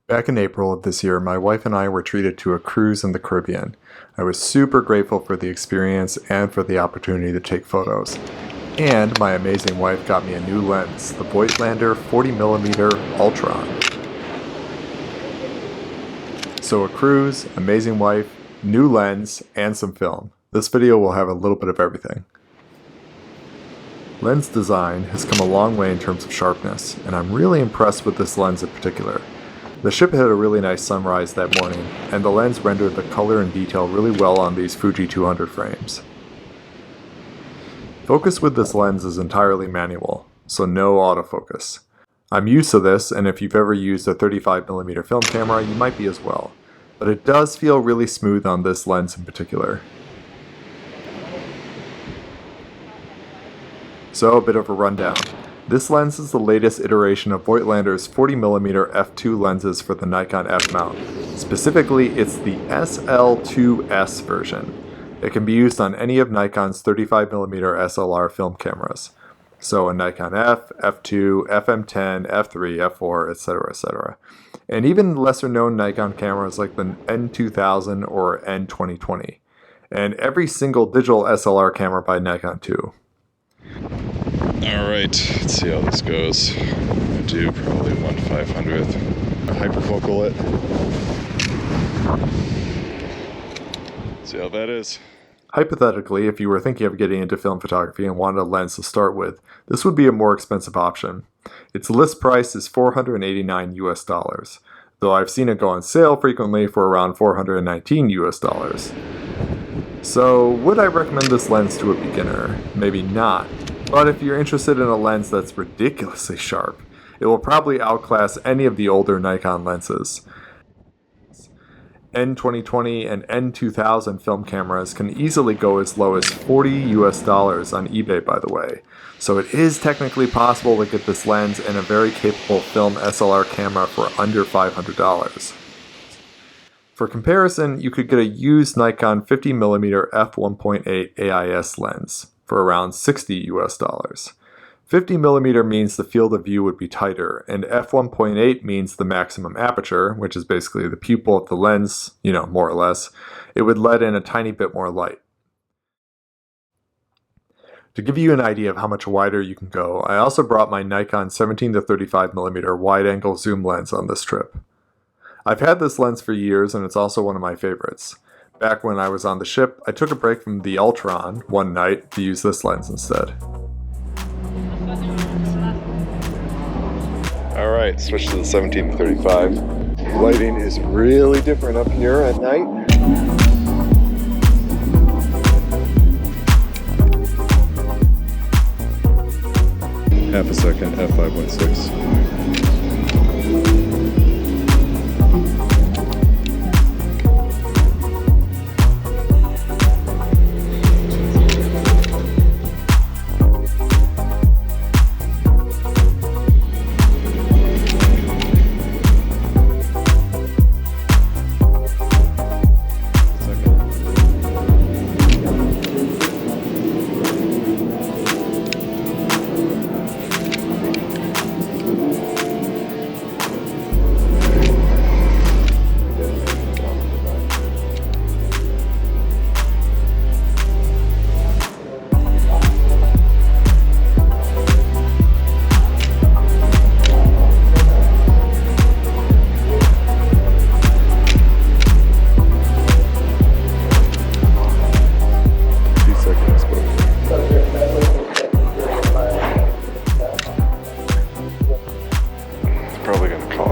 Back in April of this year, my wife and I were treated to a cruise in the Caribbean. I was super grateful for the experience and for the opportunity to take photos. And my amazing wife got me a new lens, the Voigtlander 40mm Ultron. So a cruise, amazing wife, new lens, and some film. This video will have a little bit of everything. Lens design has come a long way in terms of sharpness, and I'm really impressed with this lens in particular. The ship had a really nice sunrise that morning, and the lens rendered the color and detail really well on these Fuji 200 frames. Focus with this lens is entirely manual, so no autofocus. I'm used to this, and if you've ever used a 35mm film camera, you might be as well, but it does feel really smooth on this lens in particular. So a bit of a rundown. This lens is the latest iteration of Voigtlander's 40mm f2 lenses for the Nikon F mount. Specifically, it's the SL2S version. It can be used on any of Nikon's 35mm SLR film cameras. So a Nikon F, F2, FM10, F3, F4, etc., etc. And even lesser known Nikon cameras like the N2000 or N2020. And every single digital SLR camera by Nikon too. Alright, let's see how this goes. I do probably 1/500th. Hyperfocal it. See how that is. Hypothetically, if you were thinking of getting into film photography and wanted a lens to start with, this would be a more expensive option. Its list price is $489 US, though I've seen it go on sale frequently for around $419 US. So, would I recommend this lens to a beginner? Maybe not. But if you're interested in a lens that's ridiculously sharp, it will probably outclass any of the older Nikon lenses. N2020 and N2000 film cameras can easily go as low as $40 US on eBay, by the way. So it is technically possible to get this lens and a very capable film SLR camera for under $500. For comparison, you could get a used Nikon 50mm f1.8 AIS lens for around $60 US. 50mm means the field of view would be tighter, and f1.8 means the maximum aperture, which is basically the pupil of the lens, more or less. It would let in a tiny bit more light. To give you an idea of how much wider you can go, I also brought my Nikon 17-35mm wide-angle zoom lens on this trip. I've had this lens for years, and it's also one of my favorites. Back when I was on the ship, I took a break from the Ultron one night to use this lens instead. Alright, switch to the 17-35. Lighting is really different up here at night. Half a second, f5.6.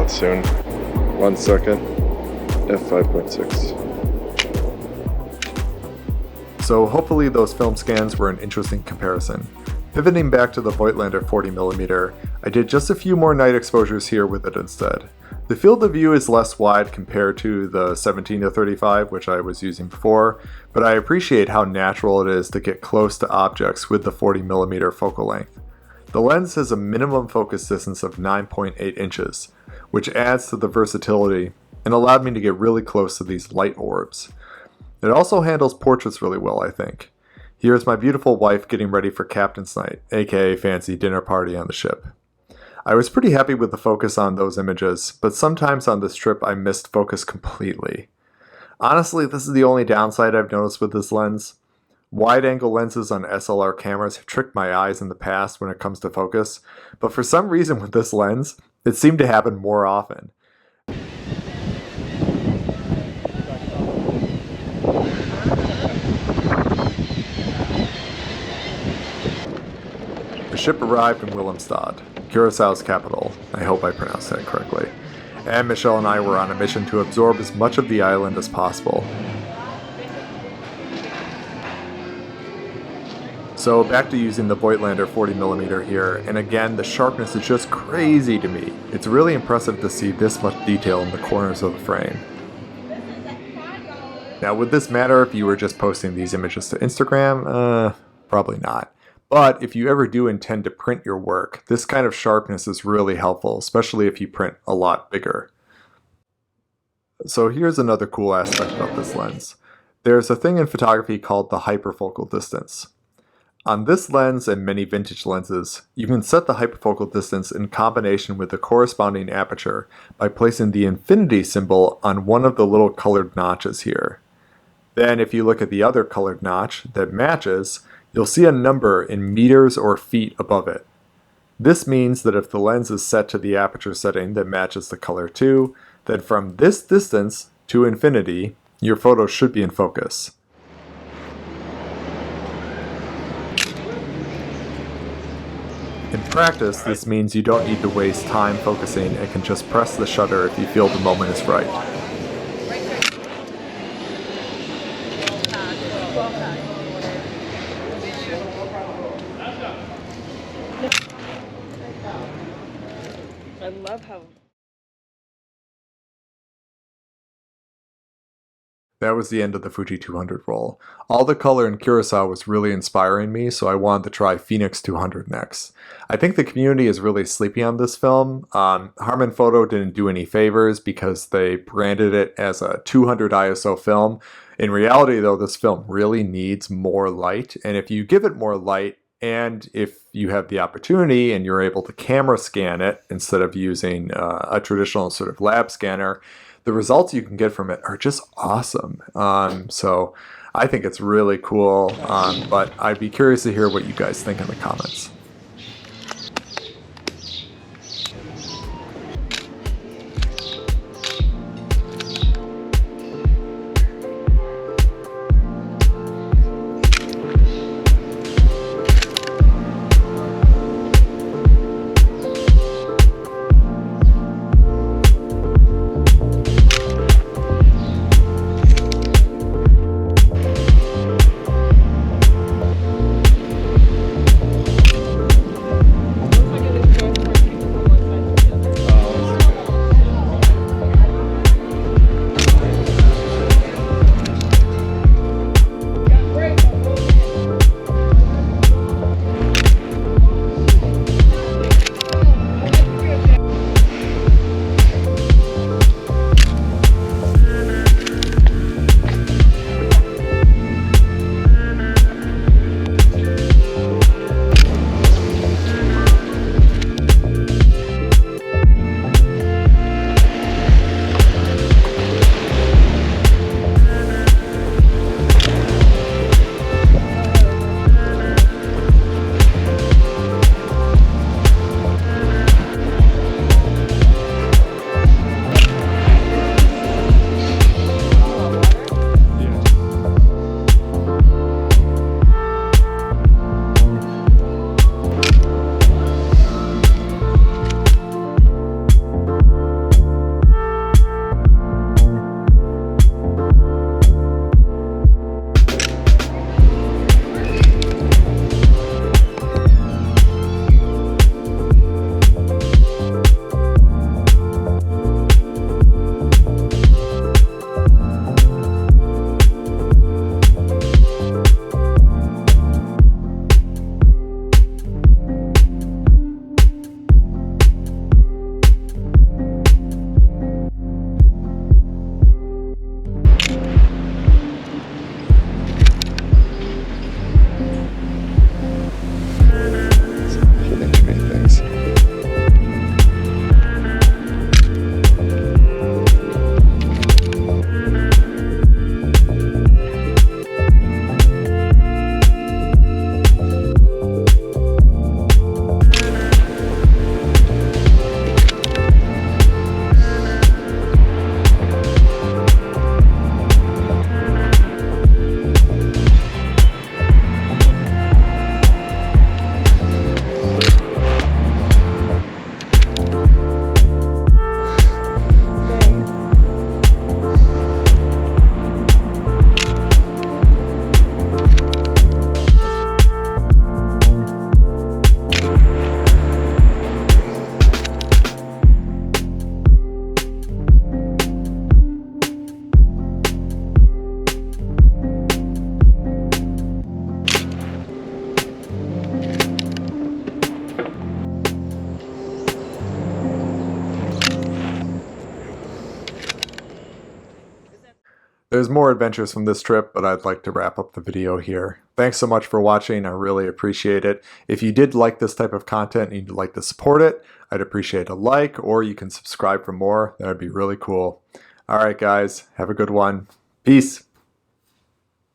Soon. 1 second, f5.6. So hopefully those film scans were an interesting comparison. Pivoting back to the Voigtlander 40mm, I did just a few more night exposures here with it instead. The field of view is less wide compared to the 17-35, which I was using before, but I appreciate how natural it is to get close to objects with the 40mm focal length. The lens has a minimum focus distance of 9.8 inches, which adds to the versatility and allowed me to get really close to these light orbs. It also handles portraits really well, I think. Here's my beautiful wife getting ready for Captain's Night, aka fancy dinner party on the ship. I was pretty happy with the focus on those images, but sometimes on this trip I missed focus completely. Honestly, this is the only downside I've noticed with this lens. Wide-angle lenses on SLR cameras have tricked my eyes in the past when it comes to focus, but for some reason with this lens, it seemed to happen more often. The ship arrived in Willemstad, Curaçao's capital. I hope I pronounced that correctly. And Michelle and I were on a mission to absorb as much of the island as possible. So back to using the Voigtlander 40mm here, and again the sharpness is just crazy to me. It's really impressive to see this much detail in the corners of the frame. Now would this matter if you were just posting these images to Instagram? Probably not. But if you ever do intend to print your work, this kind of sharpness is really helpful, especially if you print a lot bigger. So here's another cool aspect about this lens. There's a thing in photography called the hyperfocal distance. On this lens and many vintage lenses, you can set the hyperfocal distance in combination with the corresponding aperture by placing the infinity symbol on one of the little colored notches here. Then if you look at the other colored notch that matches, you'll see a number in meters or feet above it. This means that if the lens is set to the aperture setting that matches the color 2, then from this distance to infinity, your photo should be in focus. In practice, this means you don't need to waste time focusing and can just press the shutter if you feel the moment is right. I love how... That was the end of the Fuji 200 roll. All the color in Curaçao was really inspiring me, so I wanted to try Phoenix 200 next. I think the community is really sleepy on this film. Harman Photo didn't do any favors because they branded it as a 200 ISO film. In reality, though, this film really needs more light, and if you give it more light, and if you have the opportunity and you're able to camera scan it instead of using a traditional sort of lab scanner, the results you can get from it are just awesome. So I think it's really cool, but I'd be curious to hear what you guys think in the comments. There's more adventures from this trip, but I'd like to wrap up the video here. Thanks so much for watching. I really appreciate it. If you did like this type of content and you'd like to support it, I'd appreciate a like, or you can subscribe for more. That would be really cool. All right, guys, have a good one. Peace.